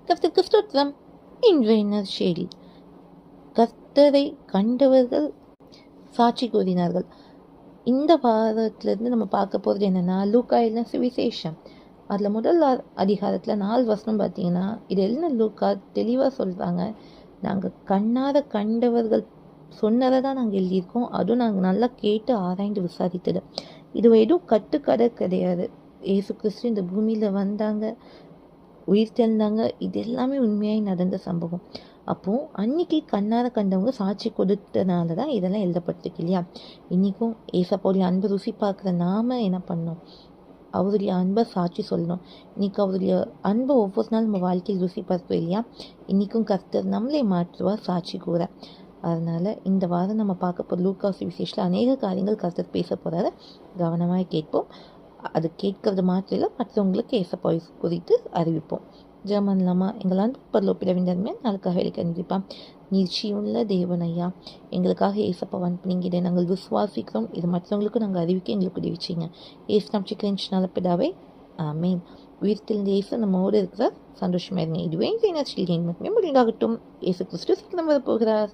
கர்த்தருக்கு ஸ்தோத்திரம். இன்றைய நற்செய்தி, கர்த்தரை கண்டவர்கள் சாட்சி கூறினார்கள். இந்த வாரத்திலிருந்து நம்ம பார்க்க போகிறது என்னன்னா, லூக்கா எழுதின சுவிசேஷம். அதில் முதல் அதிகாரத்தில் 4 வசனம் பார்த்தீங்கன்னா, இது எழுதின லூக்கா தெளிவாக சொல்கிறாங்க. நாங்கள் கண்ணார கண்டவர்கள் சொன்னதை தான் நாங்கள் எழுதியிருக்கோம். அதுவும் நாங்கள் நல்லா கேட்டு ஆராய்ந்து விசாரித்தது. இது எதுவும் கட்டுக்கதை கிடையாது. இயேசு கிறிஸ்து இந்த பூமியில் வந்தாங்க, உயிர் தெழுந்தாங்க. இது எல்லாமே உண்மையாய் நடந்த சம்பவம். அப்போது அன்னைக்கு கண்ணார கண்டவங்க சாட்சி கொடுத்தனால தான் இதெல்லாம் எழுதப்பட்டிருக்கு இல்லையா? இன்றைக்கும் ஏசப்பாவுடைய அன்பை ருசி பார்க்குற நாம என்ன பண்ணோம்? அவருடைய அன்பை சாட்சி சொல்லணும். இன்றைக்கி அவருடைய அன்பை ஒவ்வொரு நாள் நம்ம வாழ்க்கையில் ருசி பார்ப்போம் இல்லையா? இன்றைக்கும் கர்த்தர் நம்மளை மாற்றுவார் சாட்சி கூற. அதனால் இந்த வாரம் நம்ம பார்க்க போகிற லூக்கா சுவிசேஷத்தில் அநேக காரியங்கள் கர்த்தர் பேச போகிறாரு. கவனமாக கேட்போம். அது கேட்கறது மாத்திரம் இல்லை, மற்றவங்களுக்கு ஏசப்பா குறித்து அறிவிப்போம். ஜெர்மன்லாமா எங்கள் அன்பு பரலோகப்பிதாவே, நாளுக்காக வேலைக்கு அனுப்பிப்பான். நீட்சியுள்ள தேவனையா, எங்களுக்காக ஏசப்பா அனுப்புனீங்க. இதை நாங்கள் விசுவாசிக்கிறோம். இது மற்றவங்களுக்கும் நாங்கள் அறிவிக்க எங்களுக்கு உதவி செய்யுங்க. ஏசு நாம் சிக்கன் பிதாவே, ஆமீன். உயிர்த்தெழுந்த இயேசு நம்மோடு இருக்கிறார். சந்தோஷமா இருங்க. இதுவே இந்த நற்செய்தி மட்டுமே முடிந்தாகட்டும். இயேசு கிறிஸ்து சீக்கிரம் வரப்போகிறார்.